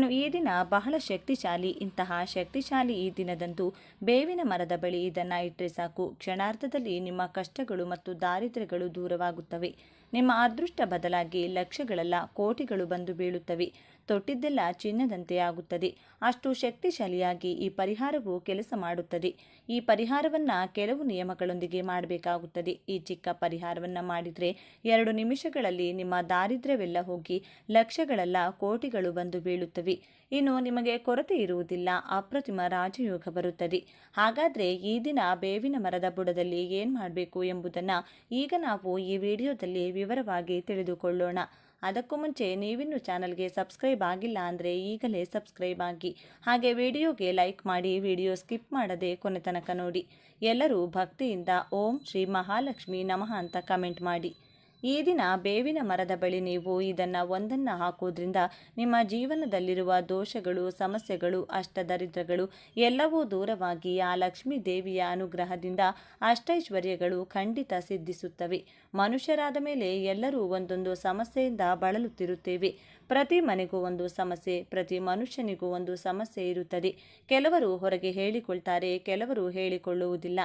ಇನ್ನು ಈ ದಿನ ಬಹಳ ಶಕ್ತಿಶಾಲಿ. ಇಂತಹ ಶಕ್ತಿಶಾಲಿ ಈ ದಿನದಂದು ಬೇವಿನ ಮರದ ಬಳಿ ಇದನ್ನು ಇಟ್ಟರೆ ಸಾಕು, ಕ್ಷಣಾರ್ಧದಲ್ಲಿ ನಿಮ್ಮ ಕಷ್ಟಗಳು ಮತ್ತು ದಾರಿದ್ರ್ಯಗಳು ದೂರವಾಗುತ್ತವೆ. ನಿಮ್ಮ ಅದೃಷ್ಟ ಬದಲಾಗಿ ಲಕ್ಷಗಳಲ್ಲ ಕೋಟಿಗಳು ಬಂದು ಬೀಳುತ್ತವೆ. ತೊಟ್ಟಿದ್ದೆಲ್ಲ ಚಿನ್ನದಂತೆ ಆಗುತ್ತದೆ. ಅಷ್ಟು ಶಕ್ತಿಶಾಲಿಯಾಗಿ ಈ ಪರಿಹಾರವು ಕೆಲಸ ಮಾಡುತ್ತದೆ. ಈ ಪರಿಹಾರವನ್ನು ಕೆಲವು ನಿಯಮಗಳೊಂದಿಗೆ ಮಾಡಬೇಕಾಗುತ್ತದೆ. ಈ ಚಿಕ್ಕ ಪರಿಹಾರವನ್ನು ಮಾಡಿದರೆ 2 ನಿಮಿಷಗಳಲ್ಲಿ ನಿಮ್ಮ ದಾರಿದ್ರ್ಯವೆಲ್ಲ ಹೋಗಿ ಲಕ್ಷಗಳಲ್ಲ ಕೋಟಿಗಳು ಬಂದು ಬೀಳುತ್ತವೆ. ಇನ್ನು ನಿಮಗೆ ಕೊರತೆ ಇರುವುದಿಲ್ಲ, ಅಪ್ರತಿಮ ರಾಜಯೋಗ ಬರುತ್ತದೆ. ಹಾಗಾದರೆ ಈ ದಿನ ಬೇವಿನ ಮರದ ಬುಡದಲ್ಲಿ ಏನು ಮಾಡಬೇಕು ಎಂಬುದನ್ನು ಈಗ ನಾವು ಈ ವಿಡಿಯೋದಲ್ಲಿ ವಿವರವಾಗಿ ತಿಳಿದುಕೊಳ್ಳೋಣ. ಅದಕ್ಕೂ ಮುಂಚೆ ನೀವಿನ್ನೂ ಚಾನಲ್ಗೆ ಸಬ್ಸ್ಕ್ರೈಬ್ ಆಗಿಲ್ಲ ಅಂದರೆ ಈಗಲೇ ಸಬ್ಸ್ಕ್ರೈಬ್ ಆಗಿ, ಹಾಗೆ ವಿಡಿಯೋಗೆ ಲೈಕ್ ಮಾಡಿ, ವಿಡಿಯೋ ಸ್ಕಿಪ್ ಮಾಡದೆ ಕೊನೆ ತನಕ ನೋಡಿ. ಎಲ್ಲರೂ ಭಕ್ತಿಯಿಂದ ಓಂ ಶ್ರೀ ಮಹಾಲಕ್ಷ್ಮಿ ನಮಃ ಅಂತ ಕಮೆಂಟ್ ಮಾಡಿ. ಈ ದಿನ ಬೇವಿನ ಮರದ ಬಳಿ ನೀವು ಇದನ್ನು ಒಂದನ್ನು ಹಾಕೋದ್ರಿಂದ ನಿಮ್ಮ ಜೀವನದಲ್ಲಿರುವ ದೋಷಗಳು, ಸಮಸ್ಯೆಗಳು, ಅಷ್ಟದರಿದ್ರಗಳು ಎಲ್ಲವೂ ದೂರವಾಗಿ ಆ ಲಕ್ಷ್ಮೀ ದೇವಿಯ ಅನುಗ್ರಹದಿಂದ ಅಷ್ಟೈಶ್ವರ್ಯಗಳು ಖಂಡಿತ ಸಿದ್ಧಿಸುತ್ತವೆ. ಮನುಷ್ಯರಾದ ಮೇಲೆ ಎಲ್ಲರೂ ಒಂದೊಂದು ಸಮಸ್ಯೆಯಿಂದ ಬಳಲುತ್ತಿರುತ್ತೇವೆ. ಪ್ರತಿ ಮನೆಗೂ ಒಂದು ಸಮಸ್ಯೆ, ಪ್ರತಿ ಮನುಷ್ಯನಿಗೂ ಒಂದು ಸಮಸ್ಯೆ ಇರುತ್ತದೆ. ಕೆಲವರು ಹೊರಗೆ ಹೇಳಿಕೊಳ್ತಾರೆ, ಕೆಲವರು ಹೇಳಿಕೊಳ್ಳುವುದಿಲ್ಲ.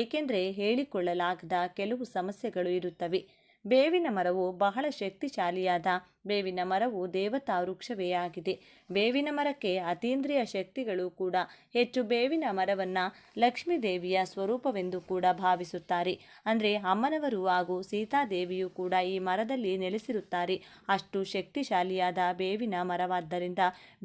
ಏಕೆಂದರೆ ಹೇಳಿಕೊಳ್ಳಲಾಗದ ಕೆಲವು ಸಮಸ್ಯೆಗಳು ಇರುತ್ತವೆ. ಬೇವಿನ ಮರವು ಬಹಳ ಶಕ್ತಿಶಾಲಿಯಾದ ಬೇವಿನ ಮರವು ದೇವತಾ ವೃಕ್ಷವೇ ಆಗಿದೆ. ಬೇವಿನ ಮರಕ್ಕೆ ಅತೀಂದ್ರಿಯ ಶಕ್ತಿಗಳು ಕೂಡ ಹೆಚ್ಚು. ಬೇವಿನ ಮರವನ್ನು ಲಕ್ಷ್ಮೀ ದೇವಿಯ ಸ್ವರೂಪವೆಂದು ಕೂಡ ಭಾವಿಸುತ್ತಾರೆ. ಅಂದರೆ ಅಮ್ಮನವರು ಹಾಗೂ ಸೀತಾದೇವಿಯು ಕೂಡ ಈ ಮರದಲ್ಲಿ ನೆಲೆಸಿರುತ್ತಾರೆ. ಅಷ್ಟು ಶಕ್ತಿಶಾಲಿಯಾದ ಬೇವಿನ ಮರವಾದ್ದರಿಂದ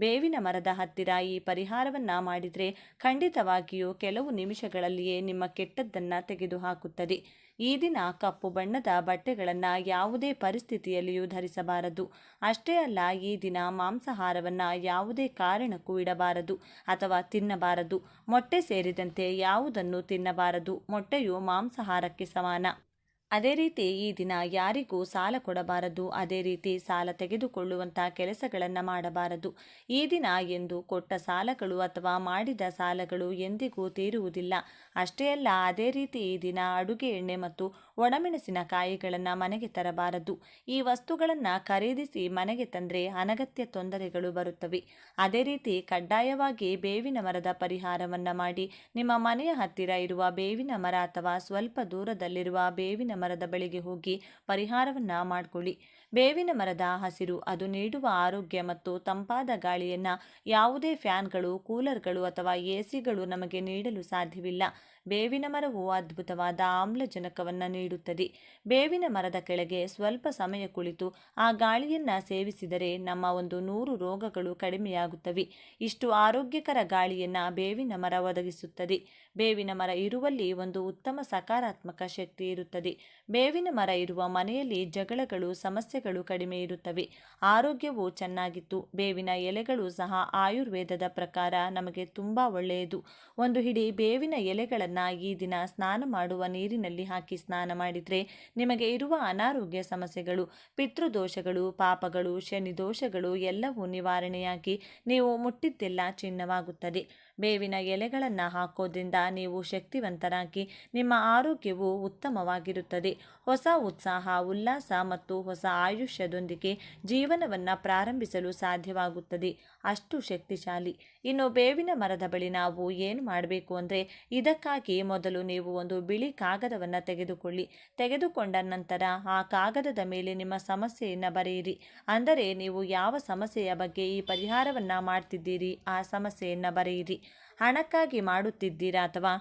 ಬೇವಿನ ಮರದ ಹತ್ತಿರ ಈ ಪರಿಹಾರವನ್ನು ಮಾಡಿದರೆ ಖಂಡಿತವಾಗಿಯೂ ಕೆಲವು ನಿಮಿಷಗಳಲ್ಲಿಯೇ ನಿಮ್ಮ ಕೆಟ್ಟದ್ದನ್ನು ತೆಗೆದುಹಾಕುತ್ತದೆ. ಈ ದಿನ ಕಪ್ಪು ಬಣ್ಣದ ಬಟ್ಟೆಗಳನ್ನು ಯಾವುದೇ ಪರಿಸ್ಥಿತಿಯಲ್ಲಿಯೂ ಧರಿಸಬಾರದು. ಅಷ್ಟೇ ಅಲ್ಲ, ಈ ದಿನ ಮಾಂಸಾಹಾರವನ್ನು ಯಾವುದೇ ಕಾರಣಕ್ಕೂ ಇಡಬಾರದು ಅಥವಾ ತಿನ್ನಬಾರದು. ಮೊಟ್ಟೆ ಸೇರಿದಂತೆ ಯಾವುದನ್ನು ತಿನ್ನಬಾರದು. ಮೊಟ್ಟೆಯು ಮಾಂಸಾಹಾರಕ್ಕೆ ಸಮಾನ. ಅದೇ ರೀತಿ ಈ ದಿನ ಯಾರಿಗೂ ಸಾಲ ಕೊಡಬಾರದು. ಅದೇ ರೀತಿ ಸಾಲ ತೆಗೆದುಕೊಳ್ಳುವಂಥ ಕೆಲಸಗಳನ್ನು ಮಾಡಬಾರದು. ಈ ದಿನ ಎಂದು ಕೊಟ್ಟ ಸಾಲಗಳು ಅಥವಾ ಮಾಡಿದ ಸಾಲಗಳು ಎಂದಿಗೂ ತೀರುವುದಿಲ್ಲ. ಅಷ್ಟೇ ಅಲ್ಲ, ಅದೇ ರೀತಿ ಈ ದಿನ ಅಡುಗೆ ಎಣ್ಣೆ ಮತ್ತು ಒಣಮೆಣಸಿನಕಾಯಿಗಳನ್ನು ಮನೆಗೆ ತರಬಾರದು. ಈ ವಸ್ತುಗಳನ್ನು ಖರೀದಿಸಿ ಮನೆಗೆ ತಂದರೆ ಅನಗತ್ಯ ತೊಂದರೆಗಳು ಬರುತ್ತವೆ. ಅದೇ ರೀತಿ ಕಡ್ಡಾಯವಾಗಿ ಬೇವಿನ ಮರದ ಪರಿಹಾರವನ್ನು ಮಾಡಿ ನಿಮ್ಮ ಮನೆಯ ಹತ್ತಿರ ಇರುವ ಬೇವಿನ ಮರ ಅಥವಾ ಸ್ವಲ್ಪ ದೂರದಲ್ಲಿರುವ ಬೇವಿನ ಮರದ ಬಳಿಗೆ ಹೋಗಿ ಪರಿಹಾರವನ್ನು ಮಾಡಿಕೊಳ್ಳಿ. ಬೇವಿನ ಮರದ ಹಸಿರು ಅದು ನೀಡುವ ಆರೋಗ್ಯ ಮತ್ತು ತಂಪಾದ ಗಾಳಿಯನ್ನು ಯಾವುದೇ ಫ್ಯಾನ್ಗಳು, ಕೂಲರ್ಗಳು ಅಥವಾ ಎಸಿಗಳು ನಮಗೆ ನೀಡಲು ಸಾಧ್ಯವಿಲ್ಲ. ಬೇವಿನ ಮರವು ಅದ್ಭುತವಾದ ಆಮ್ಲಜನಕವನ್ನು ನೀಡುತ್ತದೆ. ಬೇವಿನ ಮರದ ಕೆಳಗೆ ಸ್ವಲ್ಪ ಸಮಯ ಕುಳಿತು ಆ ಗಾಳಿಯನ್ನು ಸೇವಿಸಿದರೆ ನಮ್ಮ 100 ರೋಗಗಳು ಕಡಿಮೆಯಾಗುತ್ತವೆ. ಇಷ್ಟು ಆರೋಗ್ಯಕರ ಗಾಳಿಯನ್ನು ಬೇವಿನ ಮರ ಒದಗಿಸುತ್ತದೆ. ಬೇವಿನ ಮರ ಇರುವಲ್ಲಿ ಒಂದು ಉತ್ತಮ ಸಕಾರಾತ್ಮಕ ಶಕ್ತಿ ಇರುತ್ತದೆ. ಬೇವಿನ ಮರ ಇರುವ ಮನೆಯಲ್ಲಿ ಜಗಳಗಳು, ಸಮಸ್ಯೆಗಳು ಕಡಿಮೆ ಇರುತ್ತವೆ. ಆರೋಗ್ಯವು ಚೆನ್ನಾಗಿತ್ತು. ಬೇವಿನ ಎಲೆಗಳು ಸಹ ಆಯುರ್ವೇದದ ಪ್ರಕಾರ ನಮಗೆ ತುಂಬ ಒಳ್ಳೆಯದು. ಒಂದು ಹಿಡಿ ಬೇವಿನ ಎಲೆಗಳನ್ನು ಈ ದಿನ ಸ್ನಾನ ಮಾಡುವ ನೀರಿನಲ್ಲಿ ಹಾಕಿ ಸ್ನಾನ ಮಾಡಿದರೆ ನಿಮಗೆ ಇರುವ ಅನಾರೋಗ್ಯ ಸಮಸ್ಯೆಗಳು, ಪಿತೃದೋಷಗಳು, ಪಾಪಗಳು, ಶನಿ ದೋಷಗಳು ಎಲ್ಲವೂ ನಿವಾರಣೆಯಾಗಿ ನೀವು ಮುಟ್ಟಿದ್ದೆಲ್ಲ ಚಿನ್ನವಾಗುತ್ತದೆ. ಬೇವಿನ ಎಲೆಗಳನ್ನು ಹಾಕೋದ್ರಿಂದ ನೀವು ಶಕ್ತಿವಂತರಾಗಿ ನಿಮ್ಮ ಆರೋಗ್ಯವು ಉತ್ತಮವಾಗಿರುತ್ತದೆ. ಹೊಸ ಉತ್ಸಾಹ, ಉಲ್ಲಾಸ ಮತ್ತು ಹೊಸ ಆಯುಷ್ಯದೊಂದಿಗೆ ಜೀವನವನ್ನು ಪ್ರಾರಂಭಿಸಲು ಸಾಧ್ಯವಾಗುತ್ತದೆ. ಅಷ್ಟು ಶಕ್ತಿಶಾಲಿ. ಇನ್ನು ಬೇವಿನ ಮರದ ಬಳಿ ನಾವು ಏನು ಮಾಡಬೇಕು ಅಂದರೆ, ಇದಕ್ಕಾಗಿ ಮೊದಲು ನೀವು ಒಂದು ಬಿಳಿ ಕಾಗದವನ್ನು ತೆಗೆದುಕೊಂಡ ನಂತರ ಆ ಕಾಗದದ ಮೇಲೆ ನಿಮ್ಮ ಸಮಸ್ಯೆಯನ್ನು ಬರೆಯಿರಿ. ಅಂದರೆ ನೀವು ಯಾವ ಸಮಸ್ಯೆಯ ಬಗ್ಗೆ ಈ ಪರಿಹಾರವನ್ನು ಮಾಡ್ತಿದ್ದೀರಿ ಆ ಸಮಸ್ಯೆಯನ್ನು ಬರೆಯಿರಿ. ಹಣಕ್ಕಾಗಿ ಮಾಡುತ್ತಿದ್ದೀರಾ ಅಥವಾ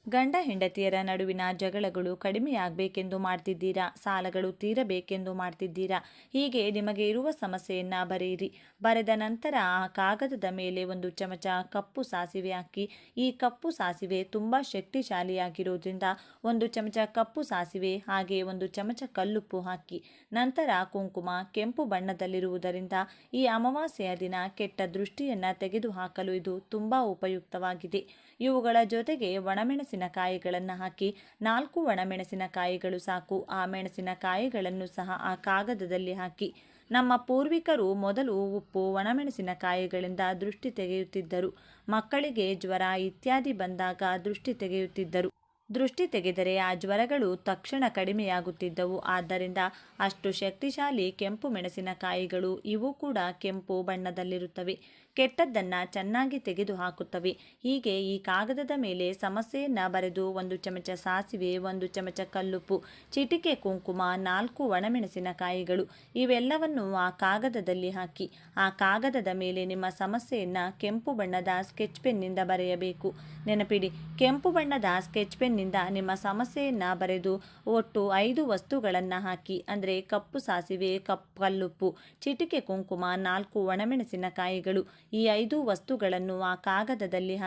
ಗಂಡ ಹೆಂಡತಿಯರ ನಡುವಿನ ಜಗಳಗಳು ಕಡಿಮೆಯಾಗಬೇಕೆಂದು ಮಾಡ್ತಿದ್ದೀರಾ, ಸಾಲಗಳು ತೀರಬೇಕೆಂದು ಮಾಡ್ತಿದ್ದೀರಾ, ಹೀಗೆ ನಿಮಗೆ ಇರುವ ಸಮಸ್ಯೆಯನ್ನು ಬರೆಯಿರಿ. ಬರೆದ ನಂತರ ಆ ಕಾಗದದ ಮೇಲೆ 1 ಚಮಚ ಕಪ್ಪು ಸಾಸಿವೆ ಹಾಕಿ. ಈ ಕಪ್ಪು ಸಾಸಿವೆ ತುಂಬ ಶಕ್ತಿಶಾಲಿಯಾಗಿರೋದ್ರಿಂದ 1 ಚಮಚ ಕಪ್ಪು ಸಾಸಿವೆ, ಹಾಗೆ 1 ಚಮಚ ಕಲ್ಲುಪ್ಪು ಹಾಕಿ. ನಂತರ ಕುಂಕುಮ ಕೆಂಪು ಬಣ್ಣದಲ್ಲಿರುವುದರಿಂದ ಈ ಅಮಾವಾಸ್ಯೆಯ ದಿನ ಕೆಟ್ಟ ದೃಷ್ಟಿಯನ್ನು ತೆಗೆದುಹಾಕಲು ಇದು ತುಂಬ ಉಪಯುಕ್ತವಾಗಿದೆ. ಇವುಗಳ ಜೊತೆಗೆ ಒಣಮೆಣಸಿನಕಾಯಿಗಳನ್ನು ಹಾಕಿ. 4 ಒಣಮೆಣಸಿನಕಾಯಿಗಳು ಸಾಕು. ಆ ಮೆಣಸಿನಕಾಯಿಗಳನ್ನು ಸಹ ಆ ಕಾಗದದಲ್ಲಿ ಹಾಕಿ. ನಮ್ಮ ಪೂರ್ವಿಕರು ಮೊದಲು ಉಪ್ಪು, ಒಣಮೆಣಸಿನಕಾಯಿಗಳಿಂದ ದೃಷ್ಟಿ ತೆಗೆಯುತ್ತಿದ್ದರು. ಮಕ್ಕಳಿಗೆ ಜ್ವರ ಇತ್ಯಾದಿ ಬಂದಾಗ ದೃಷ್ಟಿ ತೆಗೆಯುತ್ತಿದ್ದರು. ದೃಷ್ಟಿ ತೆಗೆದರೆ ಆ ಜ್ವರಗಳು ತಕ್ಷಣ ಕಡಿಮೆಯಾಗುತ್ತಿದ್ದವು. ಆದ್ದರಿಂದ ಅಷ್ಟು ಶಕ್ತಿಶಾಲಿ ಕೆಂಪು ಮೆಣಸಿನಕಾಯಿಗಳು. ಇವು ಕೂಡ ಕೆಂಪು ಬಣ್ಣದಲ್ಲಿರುತ್ತವೆ. ಕೆಟ್ಟದ್ದನ್ನು ಚೆನ್ನಾಗಿ ತೆಗೆದುಹಾಕುತ್ತವೆ. ಹೀಗೆ ಈ ಕಾಗದದ ಮೇಲೆ ಸಮಸ್ಯೆಯನ್ನು ಬರೆದು 1 ಚಮಚ ಸಾಸಿವೆ, 1 ಚಮಚ ಕಲ್ಲುಪ್ಪು, ಚಿಟಿಕೆ ಕುಂಕುಮ, 4 ಒಣಮೆಣಸಿನಕಾಯಿಗಳು ಇವೆಲ್ಲವನ್ನು ಆ ಕಾಗದದಲ್ಲಿ ಹಾಕಿ ಆ ಕಾಗದದ ಮೇಲೆ ನಿಮ್ಮ ಸಮಸ್ಯೆಯನ್ನು ಕೆಂಪು ಬಣ್ಣದ ಸ್ಕೆಚ್ ಪೆನ್ನಿಂದ ಬರೆಯಬೇಕು. ನೆನಪಿಡಿ, ಕೆಂಪು ಬಣ್ಣದ ಸ್ಕೆಚ್ ಪೆನ್ನಿಂದ ನಿಮ್ಮ ಸಮಸ್ಯೆಯನ್ನು ಬರೆದು ಒಟ್ಟು 5 ವಸ್ತುಗಳನ್ನು ಹಾಕಿ. ಅಂದರೆ ಕಪ್ಪು ಸಾಸಿವೆ, ಕಲ್ಲುಪ್ಪು, ಚಿಟಿಕೆ ಕುಂಕುಮ, 4 ಒಣಮೆಣಸಿನಕಾಯಿಗಳು ಈ 5 ವಸ್ತುಗಳನ್ನು ಆ ಕಾಗದದಲ್ಲಿ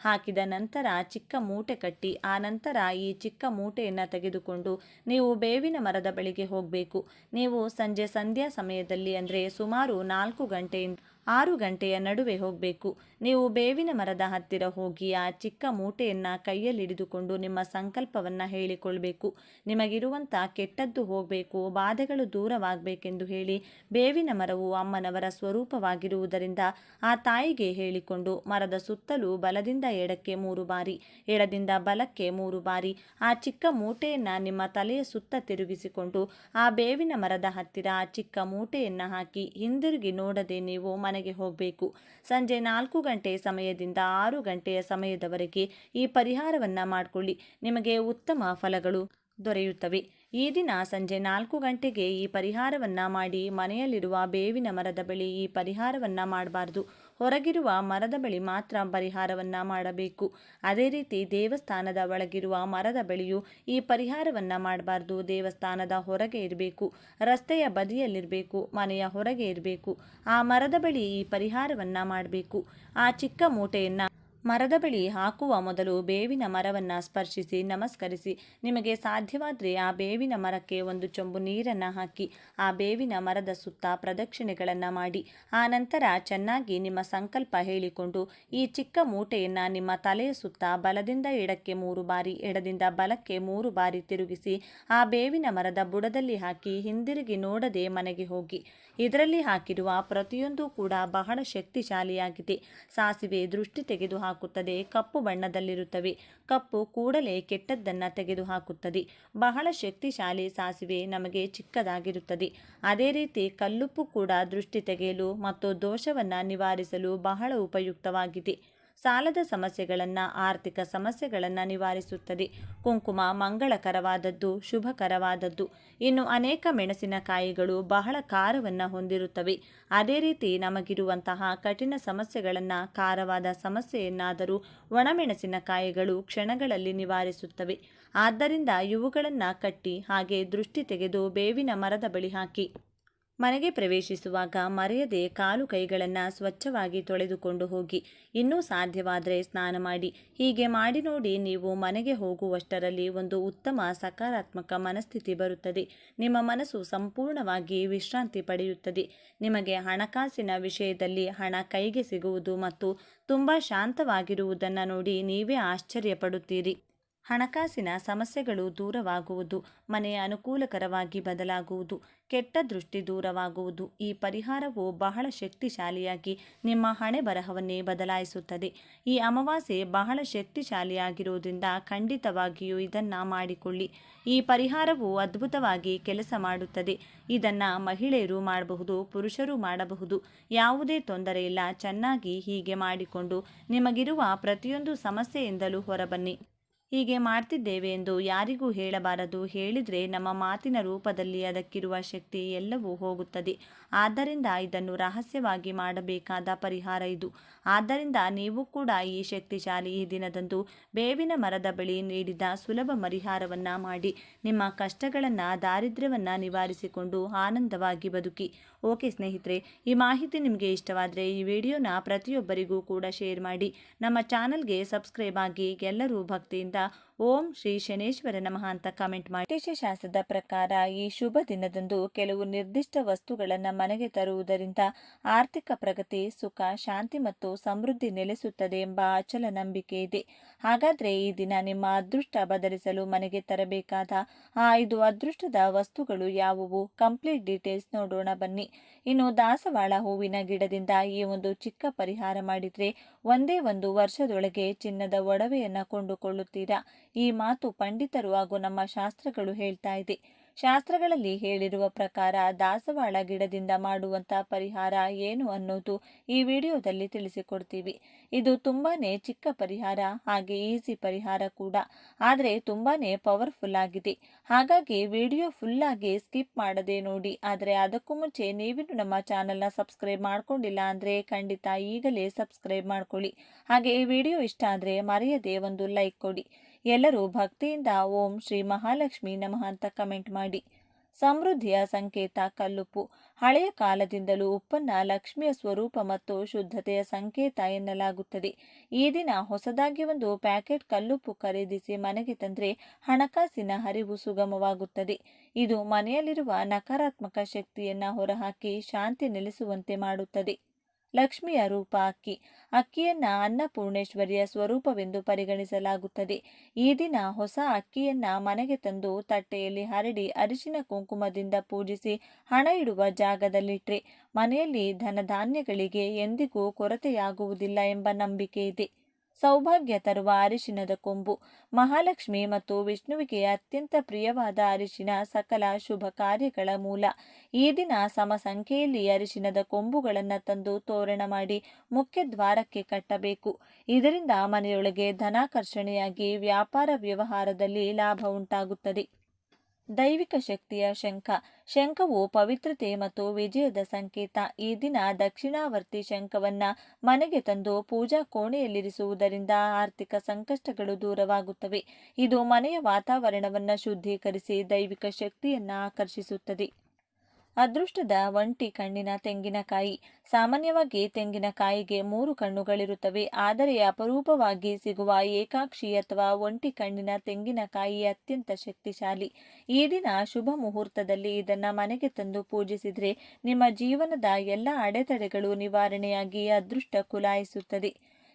ಹಾಕಿದ ನಂತರ ಚಿಕ್ಕ ಮೂಟೆ ಕಟ್ಟಿ ಆ ನಂತರ ಈ ಚಿಕ್ಕ ಮೂಟೆಯನ್ನು ತೆಗೆದುಕೊಂಡು ನೀವು ಬೇವಿನ ಮರದ ಬಳಿಗೆ ಹೋಗಬೇಕು. ನೀವು ಸಂಧ್ಯಾ ಸಮಯದಲ್ಲಿ ಅಂದರೆ ಸುಮಾರು 4 ಗಂಟೆಯಿಂದ 6 ಗಂಟೆಯ ನಡುವೆ ಹೋಗಬೇಕು. ನೀವು ಬೇವಿನ ಮರದ ಹತ್ತಿರ ಹೋಗಿ ಆ ಚಿಕ್ಕ ಮೂಟೆಯನ್ನು ಕೈಯಲ್ಲಿ ಹಿಡಿದುಕೊಂಡು ನಿಮ್ಮ ಸಂಕಲ್ಪವನ್ನು ಹೇಳಿಕೊಳ್ಬೇಕು. ನಿಮಗಿರುವಂಥ ಕೆಟ್ಟದ್ದು ಹೋಗಬೇಕು, ಬಾಧೆಗಳು ದೂರವಾಗಬೇಕೆಂದು ಹೇಳಿ ಬೇವಿನ ಮರವು ಅಮ್ಮನವರ ಸ್ವರೂಪವಾಗಿರುವುದರಿಂದ ಆ ತಾಯಿಗೆ ಹೇಳಿಕೊಂಡು ಮರದ ಸುತ್ತಲೂ ಬಲದಿಂದ ಎಡಕ್ಕೆ 3 ಬಾರಿ, ಎಡದಿಂದ ಬಲಕ್ಕೆ 3 ಬಾರಿ ಆ ಚಿಕ್ಕ ಮೂಟೆಯನ್ನು ನಿಮ್ಮ ತಲೆಯ ಸುತ್ತ ತಿರುಗಿಸಿಕೊಂಡು ಆ ಬೇವಿನ ಮರದ ಹತ್ತಿರ ಆ ಚಿಕ್ಕ ಮೂಟೆಯನ್ನು ಹಾಕಿ ಹಿಂದಿರುಗಿ ನೋಡದೆ ನೀವು ಮನೆಗೆ ಹೋಗಬೇಕು. ಸಂಜೆ 4 ಗಂಟೆ ಸಮಯದಿಂದ 6 ಗಂಟೆಯ ಸಮಯದವರೆಗೆ ಈ ಪರಿಹಾರವನ್ನು ಮಾಡಿಕೊಳ್ಳಿ. ನಿಮಗೆ ಉತ್ತಮ ಫಲಗಳು ದೊರೆಯುತ್ತವೆ. ಈ ದಿನ ಸಂಜೆ 4 ಗಂಟೆಗೆ ಈ ಪರಿಹಾರವನ್ನು ಮಾಡಿ ಮನೆಯಲ್ಲಿರುವ ಬೇವಿನ ಮರದ ಬಳಿ ಈ ಪರಿಹಾರವನ್ನು ಮಾಡಬಾರ್ದು. ಹೊರಗಿರುವ ಮರದ ಬಳಿ ಮಾತ್ರ ಪರಿಹಾರವನ್ನು ಮಾಡಬೇಕು. ಅದೇ ರೀತಿ ದೇವಸ್ಥಾನದ ಒಳಗಿರುವ ಮರದ ಬಳಿಯೂ ಈ ಪರಿಹಾರವನ್ನು ಮಾಡಬಾರ್ದು. ದೇವಸ್ಥಾನದ ಹೊರಗೆ ಇರಬೇಕು, ರಸ್ತೆಯ ಬದಿಯಲ್ಲಿರಬೇಕು, ಮನೆಯ ಹೊರಗೆ ಇರಬೇಕು. ಆ ಮರದ ಬಳಿ ಈ ಪರಿಹಾರವನ್ನು ಮಾಡಬೇಕು. ಆ ಚಿಕ್ಕ ಮೂಟೆಯನ್ನು ಮರದ ಬಳಿ ಹಾಕುವ ಮೊದಲು ಬೇವಿನ ಮರವನ್ನು ಸ್ಪರ್ಶಿಸಿ ನಮಸ್ಕರಿಸಿ. ನಿಮಗೆ ಸಾಧ್ಯವಾದರೆ ಆ ಬೇವಿನ ಮರಕ್ಕೆ 1 ಚೊಂಬು ನೀರನ್ನು ಹಾಕಿ ಆ ಬೇವಿನ ಮರದ ಸುತ್ತ ಪ್ರದಕ್ಷಿಣೆಗಳನ್ನು ಮಾಡಿ ಆ ನಂತರ ಚೆನ್ನಾಗಿ ನಿಮ್ಮ ಸಂಕಲ್ಪ ಹೇಳಿಕೊಂಡು ಈ ಚಿಕ್ಕ ಮೂಟೆಯನ್ನು ನಿಮ್ಮ ತಲೆಯ ಸುತ್ತ ಬಲದಿಂದ ಎಡಕ್ಕೆ 3 ಬಾರಿ, ಎಡದಿಂದ ಬಲಕ್ಕೆ 3 ಬಾರಿ ತಿರುಗಿಸಿ ಆ ಬೇವಿನ ಮರದ ಬುಡದಲ್ಲಿ ಹಾಕಿ ಹಿಂದಿರುಗಿ ನೋಡದೆ ಮನೆಗೆ ಹೋಗಿ. ಇದರಲ್ಲಿ ಹಾಕಿರುವ ಪ್ರತಿಯೊಂದು ಕೂಡ ಬಹಳ ಶಕ್ತಿಶಾಲಿಯಾಗಿದೆ. ಸಾಸಿವೆ ದೃಷ್ಟಿ ತೆಗೆದುಹಾಕುತ್ತದೆ. ಕಪ್ಪು ಬಣ್ಣದಲ್ಲಿರುತ್ತವೆ. ಕಪ್ಪು ಕೂಡಲೇ ಕೆಟ್ಟದ್ದನ್ನು ತೆಗೆದುಹಾಕುತ್ತದೆ. ಬಹಳ ಶಕ್ತಿಶಾಲಿ ಸಾಸಿವೆ ನಮಗೆ ಚಿಕ್ಕದಾಗಿರುತ್ತದೆ. ಅದೇ ರೀತಿ ಕಲ್ಲುಪ್ಪು ಕೂಡ ದೃಷ್ಟಿ ತೆಗೆಯಲು ಮತ್ತು ದೋಷವನ್ನು ನಿವಾರಿಸಲು ಬಹಳ ಉಪಯುಕ್ತವಾಗಿದೆ. ಸಾಲದ ಸಮಸ್ಯೆಗಳನ್ನು, ಆರ್ಥಿಕ ಸಮಸ್ಯೆಗಳನ್ನು ನಿವಾರಿಸುತ್ತದೆ. ಕುಂಕುಮ ಮಂಗಳಕರವಾದದ್ದು, ಶುಭಕರವಾದದ್ದು. ಇನ್ನು ಅನೇಕ ಮೆಣಸಿನಕಾಯಿಗಳು ಬಹಳ ಖಾರವನ್ನು ಹೊಂದಿರುತ್ತವೆ. ಅದೇ ರೀತಿ ನಮಗಿರುವಂತಹ ಕಠಿಣ ಸಮಸ್ಯೆಗಳನ್ನು, ಖಾರವಾದ ಸಮಸ್ಯೆಯನ್ನಾದರೂ ಒಣಮೆಣಸಿನಕಾಯಿಗಳು ಕ್ಷಣಗಳಲ್ಲಿ ನಿವಾರಿಸುತ್ತವೆ. ಆದ್ದರಿಂದ ಇವುಗಳನ್ನು ಕಟ್ಟಿ ಹಾಗೆ ದೃಷ್ಟಿ ತೆಗೆದು ಬೇವಿನ ಮರದ ಬಳಿ ಹಾಕಿ ಮನೆಗೆ ಪ್ರವೇಶಿಸುವಾಗ ಮರೆಯದೆ ಕಾಲು ಕೈಗಳನ್ನು ಸ್ವಚ್ಛವಾಗಿ ತೊಳೆದುಕೊಂಡು ಹೋಗಿ. ಇನ್ನೂ ಸಾಧ್ಯವಾದರೆ ಸ್ನಾನ ಮಾಡಿ. ಹೀಗೆ ಮಾಡಿ ನೋಡಿ. ನೀವು ಮನೆಗೆ ಹೋಗುವಷ್ಟರಲ್ಲಿ ಒಂದು ಉತ್ತಮ ಸಕಾರಾತ್ಮಕ ಮನಸ್ಥಿತಿ ಬರುತ್ತದೆ. ನಿಮ್ಮ ಮನಸ್ಸು ಸಂಪೂರ್ಣವಾಗಿ ವಿಶ್ರಾಂತಿ ಪಡೆಯುತ್ತದೆ. ನಿಮಗೆ ಹಣಕಾಸಿನ ವಿಷಯದಲ್ಲಿ ಹಣ ಕೈಗೆ ಸಿಗುವುದು ಮತ್ತು ತುಂಬ ಶಾಂತವಾಗಿರುವುದನ್ನು ನೋಡಿ ನೀವೇ ಆಶ್ಚರ್ಯಪಡುತ್ತೀರಿ. ಹಣಕಾಸಿನ ಸಮಸ್ಯೆಗಳು ದೂರವಾಗುವುದು, ಮನೆ ಅನುಕೂಲಕರವಾಗಿ ಬದಲಾಗುವುದು, ಕೆಟ್ಟ ದೃಷ್ಟಿ ದೂರವಾಗುವುದು. ಈ ಪರಿಹಾರವು ಬಹಳ ಶಕ್ತಿಶಾಲಿಯಾಗಿ ನಿಮ್ಮ ಹಣೆ ಬರಹವನ್ನೇ ಬದಲಾಯಿಸುತ್ತದೆ. ಈ ಅಮಾವಾಸ್ಯೆ ಬಹಳ ಶಕ್ತಿಶಾಲಿಯಾಗಿರುವುದರಿಂದ ಖಂಡಿತವಾಗಿಯೂ ಇದನ್ನು ಮಾಡಿಕೊಳ್ಳಿ. ಈ ಪರಿಹಾರವು ಅದ್ಭುತವಾಗಿ ಕೆಲಸ ಮಾಡುತ್ತದೆ. ಇದನ್ನು ಮಹಿಳೆಯರು ಮಾಡಬಹುದು, ಪುರುಷರು ಮಾಡಬಹುದು. ಯಾವುದೇ ತೊಂದರೆ ಇಲ್ಲ. ಚೆನ್ನಾಗಿ ಹೀಗೆ ಮಾಡಿಕೊಂಡು ನಿಮಗಿರುವ ಪ್ರತಿಯೊಂದು ಸಮಸ್ಯೆಯಿಂದಲೂ ಹೊರಬನ್ನಿ. ಹೀಗೆ ಮಾಡ್ತಿದ್ದೇವೆ ಎಂದು ಯಾರಿಗೂ ಹೇಳಬಾರದು. ಹೇಳಿದರೆ ನಮ್ಮ ಮಾತಿನ ರೂಪದಲ್ಲಿ ಅದಕ್ಕಿರುವ ಶಕ್ತಿ ಎಲ್ಲವೂ ಹೋಗುತ್ತದೆ. ಆದ್ದರಿಂದ ಇದನ್ನು ರಹಸ್ಯವಾಗಿ ಮಾಡಬೇಕಾದ ಪರಿಹಾರ ಇದು. ಆದ್ದರಿಂದ ನೀವು ಕೂಡ ಈ ಶಕ್ತಿಶಾಲಿ ಈ ದಿನದಂದು ಬೇವಿನ ಮರದ ಬಳಿ ನೀಡಿದ ಸುಲಭ ಪರಿಹಾರವನ್ನು ಮಾಡಿ ನಿಮ್ಮ ಕಷ್ಟಗಳನ್ನು, ದಾರಿದ್ರ್ಯವನ್ನು ನಿವಾರಿಸಿಕೊಂಡು ಆನಂದವಾಗಿ ಬದುಕಿ. ಓಕೆ ಸ್ನೇಹಿತರೆ, ಈ ಮಾಹಿತಿ ನಿಮಗೆ ಇಷ್ಟವಾದರೆ ಈ ವಿಡಿಯೋನ ಪ್ರತಿಯೊಬ್ಬರಿಗೂ ಕೂಡ ಶೇರ್ ಮಾಡಿ. ನಮ್ಮ ಚಾನಲ್ಗೆ ಸಬ್ಸ್ಕ್ರೈಬ್ ಆಗಿ. ಎಲ್ಲರೂ ಭಕ್ತಿಯಿಂದ ಓಂ ಶ್ರೀ ಶನೇಶ್ವರ ನಮಃ ಅಂತ ಕಮೆಂಟ್ ಮಾಡಿ. ಜ್ಯೋತಿಷ್ಯ ಶಾಸ್ತ್ರದ ಪ್ರಕಾರ ಈ ಶುಭ ದಿನದಂದು ಕೆಲವು ನಿರ್ದಿಷ್ಟ ವಸ್ತುಗಳನ್ನು ಮನೆಗೆ ತರುವುದರಿಂದ ಆರ್ಥಿಕ ಪ್ರಗತಿ, ಸುಖ, ಶಾಂತಿ ಮತ್ತು ಸಮೃದ್ಧಿ ನೆಲೆಸುತ್ತದೆ ಎಂಬ ಅಚಲ ನಂಬಿಕೆ ಇದೆ. ಹಾಗಾದರೆ ಈ ದಿನ ನಿಮ್ಮ ಅದೃಷ್ಟ ಬದಲಿಸಲು ಮನೆಗೆ ತರಬೇಕಾದ ಆ 5 ಅದೃಷ್ಟದ ವಸ್ತುಗಳು ಯಾವುವು? ಕಂಪ್ಲೀಟ್ ಡೀಟೇಲ್ಸ್ ನೋಡೋಣ ಬನ್ನಿ. ಇನ್ನು ದಾಸವಾಳ ಹೂವಿನ ಗಿಡದಿಂದ ಈ ಒಂದು ಚಿಕ್ಕ ಪರಿಹಾರ ಮಾಡಿದರೆ ಒಂದೇ 1 ವರ್ಷದೊಳಗೆ ಚಿನ್ನದ ಒಡವೆಯನ್ನು ಕೊಂಡುಕೊಳ್ಳುತ್ತೀರಾ. ಈ ಮಾತು ಪಂಡಿತರು ಹಾಗೂ ನಮ್ಮ ಶಾಸ್ತ್ರಗಳು ಹೇಳ್ತಾ ಇದೆ. ಶಾಸ್ತ್ರಗಳಲ್ಲಿ ಹೇಳಿರುವ ಪ್ರಕಾರ ದಾಸವಾಳ ಗಿಡದಿಂದ ಮಾಡುವಂಥ ಪರಿಹಾರ ಏನು ಅನ್ನೋದು ಈ ವಿಡಿಯೋದಲ್ಲಿ ತಿಳಿಸಿಕೊಡ್ತೀವಿ. ಇದು ತುಂಬಾನೇ ಚಿಕ್ಕ ಪರಿಹಾರ, ಹಾಗೆ ಈಸಿ ಪರಿಹಾರ ಕೂಡ, ಆದರೆ ತುಂಬಾನೇ ಪವರ್ಫುಲ್ ಆಗಿದೆ. ಹಾಗಾಗಿ ವಿಡಿಯೋ ಫುಲ್ ಆಗಿ ಸ್ಕಿಪ್ ಮಾಡದೆ ನೋಡಿ. ಆದರೆ ಅದಕ್ಕೂ ಮುಂಚೆ ನೀವಿನ್ನು ನಮ್ಮ ಚಾನೆಲ್ನ ಸಬ್ಸ್ಕ್ರೈಬ್ ಮಾಡ್ಕೊಂಡಿಲ್ಲ ಅಂದರೆ ಖಂಡಿತ ಈಗಲೇ ಸಬ್ಸ್ಕ್ರೈಬ್ ಮಾಡ್ಕೊಳ್ಳಿ. ಹಾಗೆ ಈ ವಿಡಿಯೋ ಇಷ್ಟ ಆದರೆ ಮರೆಯದೆ ಒಂದು ಲೈಕ್ ಕೊಡಿ. ಎಲ್ಲರೂ ಭಕ್ತಿಯಿಂದ ಓಂ ಶ್ರೀ ಮಹಾಲಕ್ಷ್ಮಿ ನಮಃ ಅಂತ ಕಮೆಂಟ್ ಮಾಡಿ. ಸಮೃದ್ಧಿಯ ಸಂಕೇತ ಕಲ್ಲುಪ್ಪು. ಹಳೆಯ ಕಾಲದಿಂದಲೂ ಉಪ್ಪನ್ನ ಲಕ್ಷ್ಮಿಯ ಸ್ವರೂಪ ಮತ್ತು ಶುದ್ಧತೆಯ ಸಂಕೇತ ಎನ್ನಲಾಗುತ್ತದೆ. ಈ ದಿನ ಹೊಸದಾಗಿ ಒಂದು ಪ್ಯಾಕೆಟ್ ಕಲ್ಲುಪ್ಪು ಖರೀದಿಸಿ ಮನೆಗೆ ತಂದರೆ ಹಣಕಾಸಿನ ಹರಿವು ಸುಗಮವಾಗುತ್ತದೆ. ಇದು ಮನೆಯಲ್ಲಿರುವ ನಕಾರಾತ್ಮಕ ಶಕ್ತಿಯನ್ನ ಹೊರಹಾಕಿ ಶಾಂತಿ ನೆಲೆಸುವಂತೆ ಮಾಡುತ್ತದೆ. ಲಕ್ಷ್ಮಿಯ ರೂಪ ಅಕ್ಕಿ. ಅಕ್ಕಿಯನ್ನ ಅನ್ನಪೂರ್ಣೇಶ್ವರಿಯ ಸ್ವರೂಪವೆಂದು ಪರಿಗಣಿಸಲಾಗುತ್ತದೆ. ಈ ದಿನ ಹೊಸ ಅಕ್ಕಿಯನ್ನ ಮನೆಗೆ ತಂದು ತಟ್ಟೆಯಲ್ಲಿ ಹರಡಿ ಅರಿಶಿನ ಕುಂಕುಮದಿಂದ ಪೂಜಿಸಿ ಹಣ ಇಡುವ ಜಾಗದಲ್ಲಿಟ್ಟರೆ ಮನೆಯಲ್ಲಿ ಧನಧಾನ್ಯಗಳಿಗೆ ಎಂದಿಗೂ ಕೊರತೆಯಾಗುವುದಿಲ್ಲ ಎಂಬ ನಂಬಿಕೆ ಇದೆ. ಸೌಭಾಗ್ಯ ತರುವ ಅರಿಶಿನದ ಕೊಂಬು. ಮಹಾಲಕ್ಷ್ಮಿ ಮತ್ತು ವಿಷ್ಣುವಿಗೆ ಅತ್ಯಂತ ಪ್ರಿಯವಾದ ಅರಿಶಿನ ಸಕಲ ಶುಭ ಕಾರ್ಯಗಳ ಮೂಲ. ಈ ದಿನ ಸಮ ಸಂಖ್ಯೆಯಲ್ಲಿ ಅರಿಶಿನದ ಕೊಂಬುಗಳನ್ನು ತಂದು ತೋರಣ ಮಾಡಿ ಮುಖ್ಯ ದ್ವಾರಕ್ಕೆ ಕಟ್ಟಬೇಕು. ಇದರಿಂದ ಮನೆಯೊಳಗೆ ಧನಾಕರ್ಷಣೆಯಾಗಿ ವ್ಯಾಪಾರ ವ್ಯವಹಾರದಲ್ಲಿ ಲಾಭ ಉಂಟಾಗುತ್ತದೆ. ದೈವಿಕ ಶಕ್ತಿಯ ಶಂಖ. ಶಂಖವು ಪವಿತ್ರತೆ ಮತ್ತು ವಿಜಯದ ಸಂಕೇತ. ಈ ದಿನ ದಕ್ಷಿಣಾವರ್ತಿ ಶಂಖವನ್ನ ಮನೆಗೆ ತಂದು ಪೂಜಾ ಕೋಣೆಯಲ್ಲಿರಿಸುವುದರಿಂದ ಆರ್ಥಿಕ ಸಂಕಷ್ಟಗಳು ದೂರವಾಗುತ್ತವೆ. ಇದು ಮನೆಯ ವಾತಾವರಣವನ್ನು ಶುದ್ಧೀಕರಿಸಿ ದೈವಿಕ ಶಕ್ತಿಯನ್ನ ಆಕರ್ಷಿಸುತ್ತದೆ. ಅದೃಷ್ಟದ ಒಂಟಿ ಕಣ್ಣಿನ ತೆಂಗಿನಕಾಯಿ. ಸಾಮಾನ್ಯವಾಗಿ ತೆಂಗಿನಕಾಯಿಗೆ 3 ಕಣ್ಣುಗಳಿರುತ್ತವೆ, ಆದರೆ ಅಪರೂಪವಾಗಿ ಸಿಗುವ ಏಕಾಕ್ಷಿ ಅಥವಾ ಒಂಟಿ ಕಣ್ಣಿನ ತೆಂಗಿನಕಾಯಿ ಅತ್ಯಂತ ಶಕ್ತಿಶಾಲಿ. ಈ ದಿನ ಶುಭ ಮುಹೂರ್ತದಲ್ಲಿ ಇದನ್ನ ಮನೆಗೆ ತಂದು ಪೂಜಿಸಿದರೆ ನಿಮ್ಮ ಜೀವನದ ಎಲ್ಲ ಅಡೆತಡೆಗಳು ನಿವಾರಣೆಯಾಗಿ ಅದೃಷ್ಟ ಕುಲಾಯಿಸುತ್ತದೆ.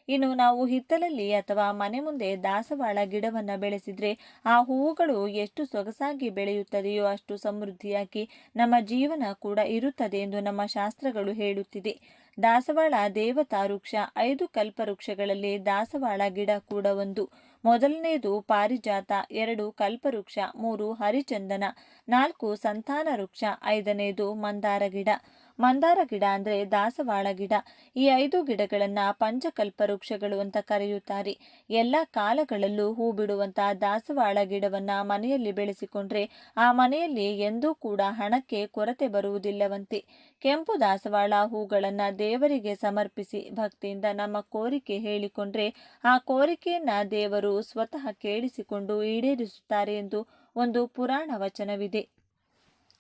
ಇನ್ನು ನಾವು ಹಿತ್ತಲಲ್ಲಿ ಅಥವಾ ಮನೆ ಮುಂದೆ ದಾಸವಾಳ ಗಿಡವನ್ನು ಬೆಳೆಸಿದರೆ ಆ ಹೂವುಗಳು ಎಷ್ಟು ಸೊಗಸಾಗಿ ಬೆಳೆಯುತ್ತದೆಯೋ ಅಷ್ಟು ಸಮೃದ್ಧಿಯಾಗಿ ನಮ್ಮ ಜೀವನ ಕೂಡ ಇರುತ್ತದೆ ಎಂದು ನಮ್ಮ ಶಾಸ್ತ್ರಗಳು ಹೇಳುತ್ತಿದೆ. ದಾಸವಾಳ ದೇವತಾ ವೃಕ್ಷ. 5 ಕಲ್ಪವೃಕ್ಷಗಳಲ್ಲಿ ದಾಸವಾಳ ಗಿಡ ಕೂಡ ಒಂದು. ಮೊದಲನೆಯದು ಪಾರಿಜಾತ, 2 ಕಲ್ಪವೃಕ್ಷ, 3 ಹರಿಚಂದನ, 4 ಸಂತಾನ ವೃಕ್ಷ, 5ನೇದು ಮಂದಾರ ಗಿಡ. ಮಂದಾರ ಗಿಡ ಅಂದರೆ ದಾಸವಾಳ ಗಿಡ. ಈ 5 ಗಿಡಗಳನ್ನ ಪಂಚಕಲ್ಪ ವೃಕ್ಷಗಳು ಅಂತ ಕರೆಯುತ್ತಾರೆ. ಎಲ್ಲ ಕಾಲಗಳಲ್ಲೂ ಹೂ ಬಿಡುವಂತಹ ದಾಸವಾಳ ಗಿಡವನ್ನ ಮನೆಯಲ್ಲಿ ಬೆಳೆಸಿಕೊಂಡ್ರೆ ಆ ಮನೆಯಲ್ಲಿ ಎಂದೂ ಕೂಡ ಹಣಕ್ಕೆ ಕೊರತೆ ಬರುವುದಿಲ್ಲವಂತೆ. ಕೆಂಪು ದಾಸವಾಳ ಹೂಗಳನ್ನ ದೇವರಿಗೆ ಸಮರ್ಪಿಸಿ ಭಕ್ತಿಯಿಂದ ನಮ್ಮ ಕೋರಿಕೆ ಹೇಳಿಕೊಂಡ್ರೆ ಆ ಕೋರಿಕೆಯನ್ನ ದೇವರು ಸ್ವತಃ ಕೇಳಿಸಿಕೊಂಡು ಈಡೇರಿಸುತ್ತಾರೆ ಎಂದು ಒಂದು ಪುರಾಣ ವಚನವಿದೆ.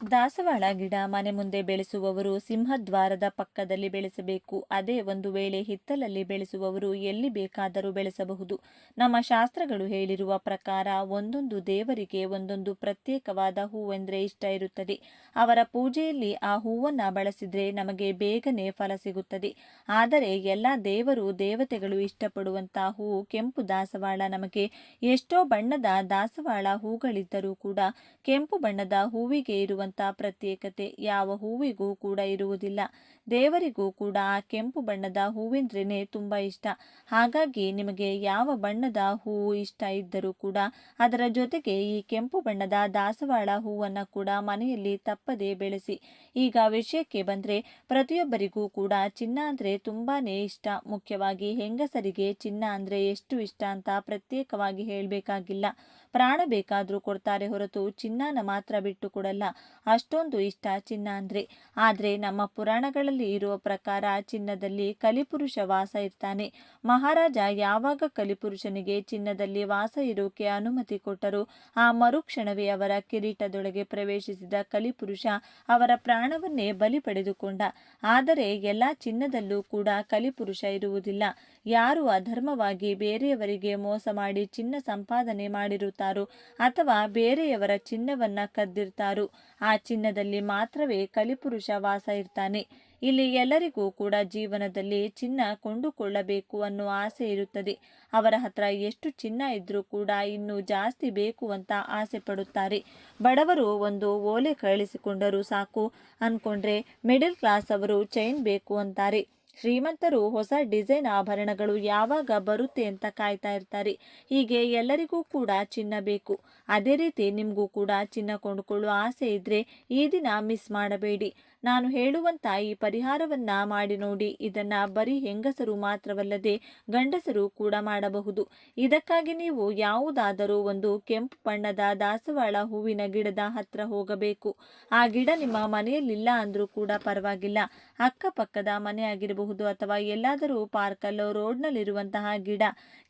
ದಾಸವಾಳ ಗಿಡ ಮನೆ ಮುಂದೆ ಬೆಳೆಸುವವರು ಸಿಂಹದ್ವಾರದ ಪಕ್ಕದಲ್ಲಿ ಬೆಳೆಸಬೇಕು. ಅದೇ ಒಂದು ವೇಳೆ ಹಿತ್ತಲಲ್ಲಿ ಬೆಳೆಸುವವರು ಎಲ್ಲಿ ಬೇಕಾದರೂ ಬೆಳೆಸಬಹುದು. ನಮ್ಮ ಶಾಸ್ತ್ರಗಳು ಹೇಳಿರುವ ಪ್ರಕಾರ ಒಂದೊಂದು ದೇವರಿಗೆ ಒಂದೊಂದು ಪ್ರತ್ಯೇಕವಾದ ಹೂವೆಂದರೆ ಇಷ್ಟ ಇರುತ್ತದೆ. ಅವರ ಪೂಜೆಯಲ್ಲಿ ಆ ಹೂವನ್ನು ಬಳಸಿದರೆ ನಮಗೆ ಬೇಗನೆ ಫಲ ಸಿಗುತ್ತದೆ. ಆದರೆ ಎಲ್ಲ ದೇವರು ದೇವತೆಗಳು ಇಷ್ಟಪಡುವಂತಹ ಹೂವು ಕೆಂಪು ದಾಸವಾಳ. ನಮಗೆ ಎಷ್ಟೋ ಬಣ್ಣದ ದಾಸವಾಳ ಹೂಗಳಿದ್ದರೂ ಕೂಡ ಕೆಂಪು ಬಣ್ಣದ ಹೂವಿಗೆ ಇರುವ ಪ್ರತ್ಯೇಕತೆ ಯಾವ ಹೂವಿಗೂ ಕೂಡ ಇರುವುದಿಲ್ಲ. ದೇವರಿಗೂ ಕೂಡ ಆ ಕೆಂಪು ಬಣ್ಣದ ಹೂವೆಂದ್ರೇನೆ ತುಂಬಾ ಇಷ್ಟ. ಹಾಗಾಗಿ ನಿಮಗೆ ಯಾವ ಬಣ್ಣದ ಹೂವು ಇಷ್ಟ ಇದ್ದರೂ ಕೂಡ ಅದರ ಜೊತೆಗೆ ಈ ಕೆಂಪು ಬಣ್ಣದ ದಾಸವಾಳ ಹೂವನ್ನು ಕೂಡ ಮನೆಯಲ್ಲಿ ತಪ್ಪದೇ ಬೆಳೆಸಿ. ಈಗ ವಿಷಯಕ್ಕೆ ಬಂದ್ರೆ ಪ್ರತಿಯೊಬ್ಬರಿಗೂ ಕೂಡ ಚಿನ್ನ ಅಂದ್ರೆ ತುಂಬಾನೇ ಇಷ್ಟ. ಮುಖ್ಯವಾಗಿ ಹೆಂಗಸರಿಗೆ ಚಿನ್ನ ಅಂದ್ರೆ ಎಷ್ಟು ಇಷ್ಟ ಅಂತ ಪ್ರತ್ಯೇಕವಾಗಿ ಹೇಳಬೇಕಾಗಿಲ್ಲ. ಪ್ರಾಣ ಬೇಕಾದ್ರೂ ಕೊಡ್ತಾರೆ ಹೊರತು ಚಿನ್ನನ ಮಾತ್ರ ಬಿಟ್ಟು ಕೊಡಲ್ಲ. ಅಷ್ಟೊಂದು ಇಷ್ಟ ಚಿನ್ನ ಅಂದ್ರೆ. ಆದ್ರೆ ನಮ್ಮ ಪುರಾಣಗಳಲ್ಲಿ ಇರುವ ಪ್ರಕಾರ ಚಿನ್ನದಲ್ಲಿ ಕಲಿಪುರುಷ ವಾಸ ಇರ್ತಾನೆ. ಮಹಾರಾಜ ಯಾವಾಗ ಕಲಿಪುರುಷನಿಗೆ ಚಿನ್ನದಲ್ಲಿ ವಾಸ ಇರೋಕೆ ಅನುಮತಿ ಕೊಟ್ಟರು ಆ ಮರುಕ್ಷಣವೇ ಅವರ ಕಿರೀಟದೊಳಗೆ ಪ್ರವೇಶಿಸಿದ ಕಲಿಪುರುಷ ಅವರ ಪ್ರಾಣವನ್ನೇ ಬಲಿ ಪಡೆದುಕೊಂಡ. ಆದರೆ ಎಲ್ಲ ಚಿನ್ನದಲ್ಲೂ ಕೂಡ ಕಲಿಪುರುಷ ಇರುವುದಿಲ್ಲ. ಯಾರು ಅಧರ್ಮವಾಗಿ ಬೇರೆಯವರಿಗೆ ಮೋಸ ಮಾಡಿ ಚಿನ್ನ ಸಂಪಾದನೆ ಮಾಡಿರುತ್ತಾರೋ ಅಥವಾ ಬೇರೆಯವರ ಚಿನ್ನವನ್ನ ಕದ್ದಿರ್ತಾರೋ ಆ ಚಿನ್ನದಲ್ಲಿ ಮಾತ್ರವೇ ಕಲಿಪುರುಷ ವಾಸ ಇರ್ತಾನೆ. ಇಲ್ಲಿ ಎಲ್ಲರಿಗೂ ಕೂಡ ಜೀವನದಲ್ಲಿ ಚಿನ್ನ ಕೊಂಡುಕೊಳ್ಳಬೇಕು ಅನ್ನೋ ಆಸೆ ಇರುತ್ತದೆ. ಅವರ ಹತ್ರ ಎಷ್ಟು ಚಿನ್ನ ಇದ್ರೂ ಕೂಡ ಇನ್ನೂ ಜಾಸ್ತಿ ಬೇಕು ಅಂತ ಆಸೆ ಪಡುತ್ತಾರೆ. ಬಡವರು ಒಂದು ಓಲೆ ಕಳಿಸಿಕೊಂಡರೂ ಸಾಕು ಅನ್ಕೊಂಡ್ರೆ ಮಿಡಲ್ ಕ್ಲಾಸ್ ಅವರು ಚೈನ್ ಬೇಕು ಅಂತಾರೆ. ಶ್ರೀಮಂತರು ಹೊಸ ಡಿಸೈನ್ ಆಭರಣಗಳು ಯಾವಾಗ ಬರುತ್ತೆ ಅಂತ ಕಾಯ್ತಾ ಇರ್ತಾರೆ. ಹೀಗೆ ಎಲ್ಲರಿಗೂ ಕೂಡ ಚಿನ್ನ ಬೇಕು. ಅದೇ ರೀತಿ ನಿಮಗೂ ಕೂಡ ಚಿನ್ನ ಕೊಂಡುಕೊಳ್ಳುವ ಆಸೆ ಇದ್ರೆ ಈ ದಿನ ಮಿಸ್ ಮಾಡಬೇಡಿ. ನಾನು ಹೇಳುವಂತ ಈ ಪರಿಹಾರವನ್ನ ಮಾಡಿ ನೋಡಿ. ಇದನ್ನ ಬರೀ ಹೆಂಗಸರು ಮಾತ್ರವಲ್ಲದೆ ಗಂಡಸರು ಕೂಡ ಮಾಡಬಹುದು. ಇದಕ್ಕಾಗಿ ನೀವು ಯಾವುದಾದರೂ ಒಂದು ಕೆಂಪು ಬಣ್ಣದ ದಾಸವಾಳ ಹೂವಿನ ಗಿಡದ ಹತ್ರ ಹೋಗಬೇಕು. ಆ ಗಿಡ ನಿಮ್ಮ ಮನೆಯಲ್ಲಿಲ್ಲ ಅಂದ್ರೂ ಕೂಡ ಪರವಾಗಿಲ್ಲ, ಅಕ್ಕಪಕ್ಕದ ಮನೆ ಆಗಿರಬಹುದು ಅಥವಾ ಎಲ್ಲಾದರೂ ಪಾರ್ಕಲ್ಲೋ ರೋಡ್ನಲ್ಲಿರುವಂತಹ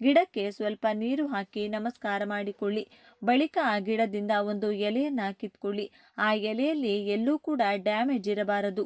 ಗಿಡಕ್ಕೆ ಸ್ವಲ್ಪ ನೀರು ಹಾಕಿ ನಮಸ್ಕಾರ ಮಾಡಿಕೊಳ್ಳಿ. ಬಳಿಕ ಆ ಗಿಡದಿಂದ ಒಂದು ಎಲೆಯನ್ನ ಕಿತ್ಕೊಳ್ಳಿ. ಆ ಎಲೆಯಲ್ಲಿ ಎಲ್ಲೂ ಕೂಡ ಡ್ಯಾಮೇಜ್ ಇರಬಾರದು.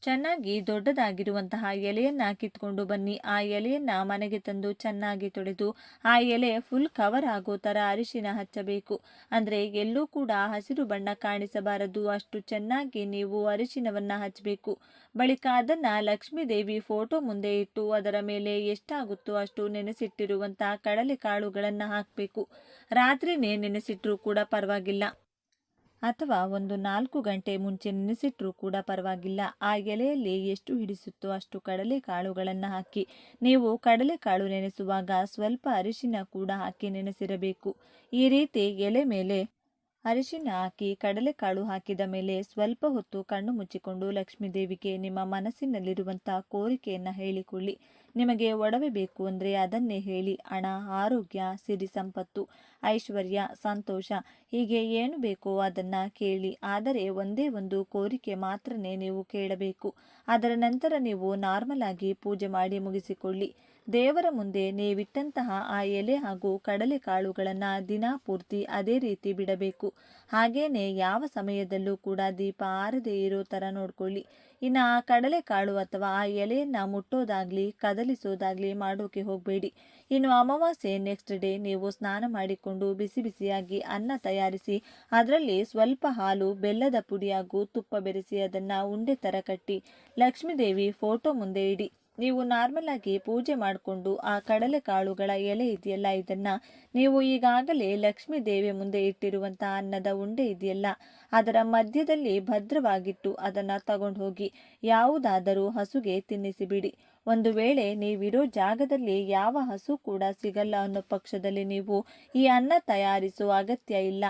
ಚೆನ್ನಾಗಿ ದೊಡ್ಡದಾಗಿರುವಂತಹ ಎಲೆಯನ್ನ ಕಿತ್ಕೊಂಡು ಬನ್ನಿ. ಆ ಎಲೆಯನ್ನ ಮನೆಗೆ ತಂದು ಚೆನ್ನಾಗಿ ತೊಳೆದು ಆ ಎಲೆ ಫುಲ್ ಕವರ್ ಆಗೋ ತರ ಅರಿಶಿನ ಹಚ್ಚಬೇಕು. ಅಂದ್ರೆ ಎಲ್ಲೂ ಕೂಡ ಹಸಿರು ಬಣ್ಣ ಕಾಣಿಸಬಾರದು, ಅಷ್ಟು ಚೆನ್ನಾಗಿ ನೀವು ಅರಿಶಿನವನ್ನ ಹಚ್ಚಬೇಕು. ಬಳಿಕ ಅದನ್ನ ಲಕ್ಷ್ಮೀ ದೇವಿ ಫೋಟೋ ಮುಂದೆ ಇಟ್ಟು ಅದರ ಮೇಲೆ ಎಷ್ಟಾಗುತ್ತೋ ಅಷ್ಟು ನೆನೆಸಿಟ್ಟಿರುವಂತಹ ಕಡಲೆ ಕಾಳುಗಳನ್ನ ಹಾಕಬೇಕು. ರಾತ್ರಿನೇ ನೆನೆಸಿಟ್ರೂ ಕೂಡ ಪರವಾಗಿಲ್ಲ, ಅಥವಾ ಒಂದು 4 ಗಂಟೆ ಮುಂಚೆ ನೆನೆಸಿಟ್ರೂ ಕೂಡ ಪರವಾಗಿಲ್ಲ. ಆ ಎಲೆಯಲ್ಲಿ ಎಷ್ಟು ಹಿಡಿಸುತ್ತೋ ಅಷ್ಟು ಕಡಲೆ ಕಾಳುಗಳನ್ನು ಹಾಕಿ. ನೀವು ಕಡಲೆಕಾಳು ನೆನೆಸುವಾಗ ಸ್ವಲ್ಪ ಅರಿಶಿನ ಕೂಡ ಹಾಕಿ ನೆನೆಸಿರಬೇಕು. ಈ ರೀತಿ ಎಲೆ ಮೇಲೆ ಅರಿಶಿನ ಹಾಕಿ ಕಡಲೆಕಾಳು ಹಾಕಿದ ಮೇಲೆ ಸ್ವಲ್ಪ ಹೊತ್ತು ಕಣ್ಣು ಮುಚ್ಚಿಕೊಂಡು ಲಕ್ಷ್ಮೀ ದೇವಿಗೆ ನಿಮ್ಮ ಮನಸ್ಸಿನಲ್ಲಿರುವಂಥ ಕೋರಿಕೆಯನ್ನು ಹೇಳಿಕೊಳ್ಳಿ. ನಿಮಗೆ ಒಡವೆ ಬೇಕು ಅಂದರೆ ಅದನ್ನೇ ಹೇಳಿ. ಹಣ, ಆರೋಗ್ಯ, ಸಿರಿ ಸಂಪತ್ತು, ಐಶ್ವರ್ಯ, ಸಂತೋಷ, ಹೀಗೆ ಏನು ಬೇಕೋ ಅದನ್ನು ಕೇಳಿ. ಆದರೆ ಒಂದೇ ಒಂದು ಕೋರಿಕೆ ಮಾತ್ರನೇ ನೀವು ಕೇಳಬೇಕು. ಅದರ ನಂತರ ನೀವು ನಾರ್ಮಲ್ ಆಗಿ ಪೂಜೆ ಮಾಡಿ ಮುಗಿಸಿಕೊಳ್ಳಿ. ದೇವರ ಮುಂದೆ ನೀವಿಟ್ಟಂತಹ ಆ ಎಲೆ ಹಾಗೂ ಕಡಲೆಕಾಳುಗಳನ್ನು ದಿನಪೂರ್ತಿ ಅದೇ ರೀತಿ ಬಿಡಬೇಕು. ಹಾಗೇನೆ ಯಾವ ಸಮಯದಲ್ಲೂ ಕೂಡ ದೀಪ ಆರದೇ ಇರೋ ಥರ ನೋಡ್ಕೊಳ್ಳಿ. ಇನ್ನು ಆ ಕಡಲೆಕಾಳು ಅಥವಾ ಆ ಎಲೆಯನ್ನು ಮುಟ್ಟೋದಾಗ್ಲಿ ಕದಲಿಸೋದಾಗ್ಲಿ ಮಾಡೋಕೆ ಹೋಗಬೇಡಿ. ಇನ್ನು ಅಮಾವಾಸ್ಯೆ ನೆಕ್ಸ್ಟ್ ಡೇ ನೀವು ಸ್ನಾನ ಮಾಡಿಕೊಂಡು ಬಿಸಿ ಬಿಸಿಯಾಗಿ ಅನ್ನ ತಯಾರಿಸಿ ಅದರಲ್ಲಿ ಸ್ವಲ್ಪ ಹಾಲು, ಬೆಲ್ಲದ ಪುಡಿ ಹಾಗೂ ತುಪ್ಪ ಬೆರೆಸಿ ಅದನ್ನು ಉಂಡೆ ಥರ ಕಟ್ಟಿ ಲಕ್ಷ್ಮೀ ದೇವಿ ಫೋಟೋ ಮುಂದೆ ಇಡಿ. ನೀವು ನಾರ್ಮಲ್ ಆಗಿ ಪೂಜೆ ಮಾಡಿಕೊಂಡು ಆ ಕಡಲೆಕಾಳುಗಳ ಎಲೆ ಇದೆಯಲ್ಲ, ಇದನ್ನ ನೀವು ಈಗಾಗಲೇ ಲಕ್ಷ್ಮೀ ದೇವಿ ಮುಂದೆ ಇಟ್ಟಿರುವಂತಹ ಅನ್ನದ ಉಂಡೆ ಇದೆಯಲ್ಲ ಅದರ ಮಧ್ಯದಲ್ಲಿ ಭದ್ರವಾಗಿಟ್ಟು ಅದನ್ನು ತಗೊಂಡು ಹೋಗಿ ಯಾವುದಾದರೂ ಹಸುಗೆ ತಿನ್ನಿಸಿಬಿಡಿ. ಒಂದು ವೇಳೆ ನೀವಿರೋ ಜಾಗದಲ್ಲಿ ಯಾವ ಹಸು ಕೂಡ ಸಿಗಲ್ಲ ಅನ್ನೋ ಪಕ್ಷದಲ್ಲಿ ನೀವು ಈ ಅನ್ನ ತಯಾರಿಸೋ ಅಗತ್ಯ ಇಲ್ಲ.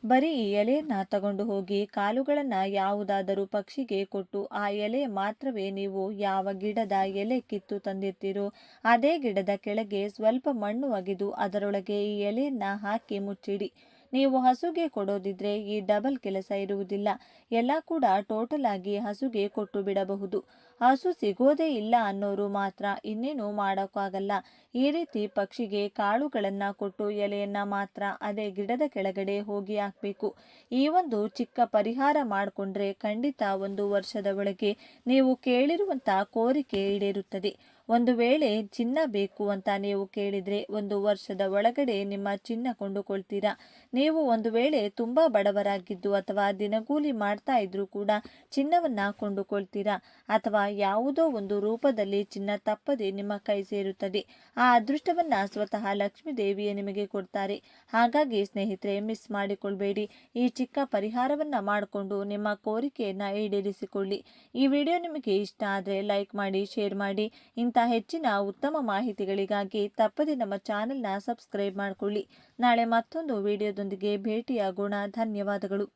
ಬರೀ ಈ ಎಲೆಯನ್ನ ತಗೊಂಡು ಹೋಗಿ ಕಾಲುಗಳನ್ನು ಯಾವುದಾದರೂ ಪಕ್ಷಿಗೆ ಕೊಟ್ಟು ಆ ಎಲೆ ಮಾತ್ರವೇ ನೀವು ಯಾವ ಗಿಡದ ಎಲೆ ಕಿತ್ತು ತಂದಿರ್ತೀರೋ ಅದೇ ಗಿಡದ ಕೆಳಗೆ ಸ್ವಲ್ಪ ಮಣ್ಣು ಅಗೆದು ಅದರೊಳಗೆ ಈ ಎಲೆಯನ್ನ ಹಾಕಿ ಮುಚ್ಚಿಡಿ. ನೀವು ಹಸುಗೆ ಕೊಡೋದಿದ್ರೆ ಈ ಡಬಲ್ ಕೆಲಸ ಇರುವುದಿಲ್ಲ. ಎಲ್ಲ ಕೂಡ ಟೋಟಲ್ ಆಗಿ ಹಸುಗೆ ಕೊಟ್ಟು ಬಿಡಬಹುದು. ಹಸು ಸಿಗೋದೇ ಇಲ್ಲ ಅನ್ನೋರು ಮಾತ್ರ ಇನ್ನೇನು ಮಾಡೋಕ್ಕಾಗಲ್ಲ. ಈ ರೀತಿ ಪಕ್ಷಿಗೆ ಕಾಳುಗಳನ್ನು ಕೊಟ್ಟು ಎಲೆಯನ್ನ ಮಾತ್ರ ಅದೇ ಗಿಡದ ಕೆಳಗಡೆ ಹೋಗಿ ಹಾಕಬೇಕು. ಈ ಒಂದು ಚಿಕ್ಕ ಪರಿಹಾರ ಮಾಡಿಕೊಂಡ್ರೆ ಖಂಡಿತ 1 ವರ್ಷದ ಒಳಗೆ ನೀವು ಕೇಳಿರುವಂಥ ಕೋರಿಕೆ ಈಡೇರುತ್ತದೆ. ಒಂದು ವೇಳೆ ಚಿನ್ನ ಬೇಕು ಅಂತ ನೀವು ಕೇಳಿದರೆ 1 ವರ್ಷದ ಒಳಗಡೆ ನಿಮ್ಮ ಚಿನ್ನ ಕೊಂಡುಕೊಳ್ತೀರಾ. ನೀವು ಒಂದು ವೇಳೆ ತುಂಬ ಬಡವರಾಗಿದ್ದು ಅಥವಾ ದಿನಗೂಲಿ ಮಾಡ್ತಾ ಇದ್ರೂ ಕೂಡ ಚಿನ್ನವನ್ನು ಕೊಂಡುಕೊಳ್ತೀರಾ, ಅಥವಾ ಯಾವುದೋ ಒಂದು ರೂಪದಲ್ಲಿ ಚಿನ್ನ ತಪ್ಪದೆ ನಿಮ್ಮ ಕೈ ಸೇರುತ್ತದೆ. ಆ ಅದೃಷ್ಟವನ್ನು ಸ್ವತಃ ಲಕ್ಷ್ಮೀ ದೇವಿಯೇ ನಿಮಗೆ ಕೊಡ್ತಾರೆ. ಹಾಗಾಗಿ ಸ್ನೇಹಿತರೆ, ಮಿಸ್ ಮಾಡಿಕೊಳ್ಬೇಡಿ. ಈ ಚಿಕ್ಕ ಪರಿಹಾರವನ್ನು ಮಾಡಿಕೊಂಡು ನಿಮ್ಮ ಕೋರಿಕೆಯನ್ನು ಈಡೇರಿಸಿಕೊಳ್ಳಿ. ಈ ವಿಡಿಯೋ ನಿಮಗೆ ಇಷ್ಟ ಆದರೆ ಲೈಕ್ ಮಾಡಿ, ಶೇರ್ ಮಾಡಿ. ಇಂಥ ಹೆಚ್ಚಿನ ಉತ್ತಮ ಮಾಹಿತಿಗಳಿಗಾಗಿ ತಪ್ಪದೆ ನಮ್ಮ ಚಾನೆಲ್ನ ಸಬ್ಸ್ಕ್ರೈಬ್ ಮಾಡಿಕೊಳ್ಳಿ. ನಾಳೆ ಮತ್ತೊಂದು ವಿಡಿಯೋದೊಂದಿಗೆ ಭೇಟಿಯಾಗೋಣ. ಧನ್ಯವಾದಗಳು.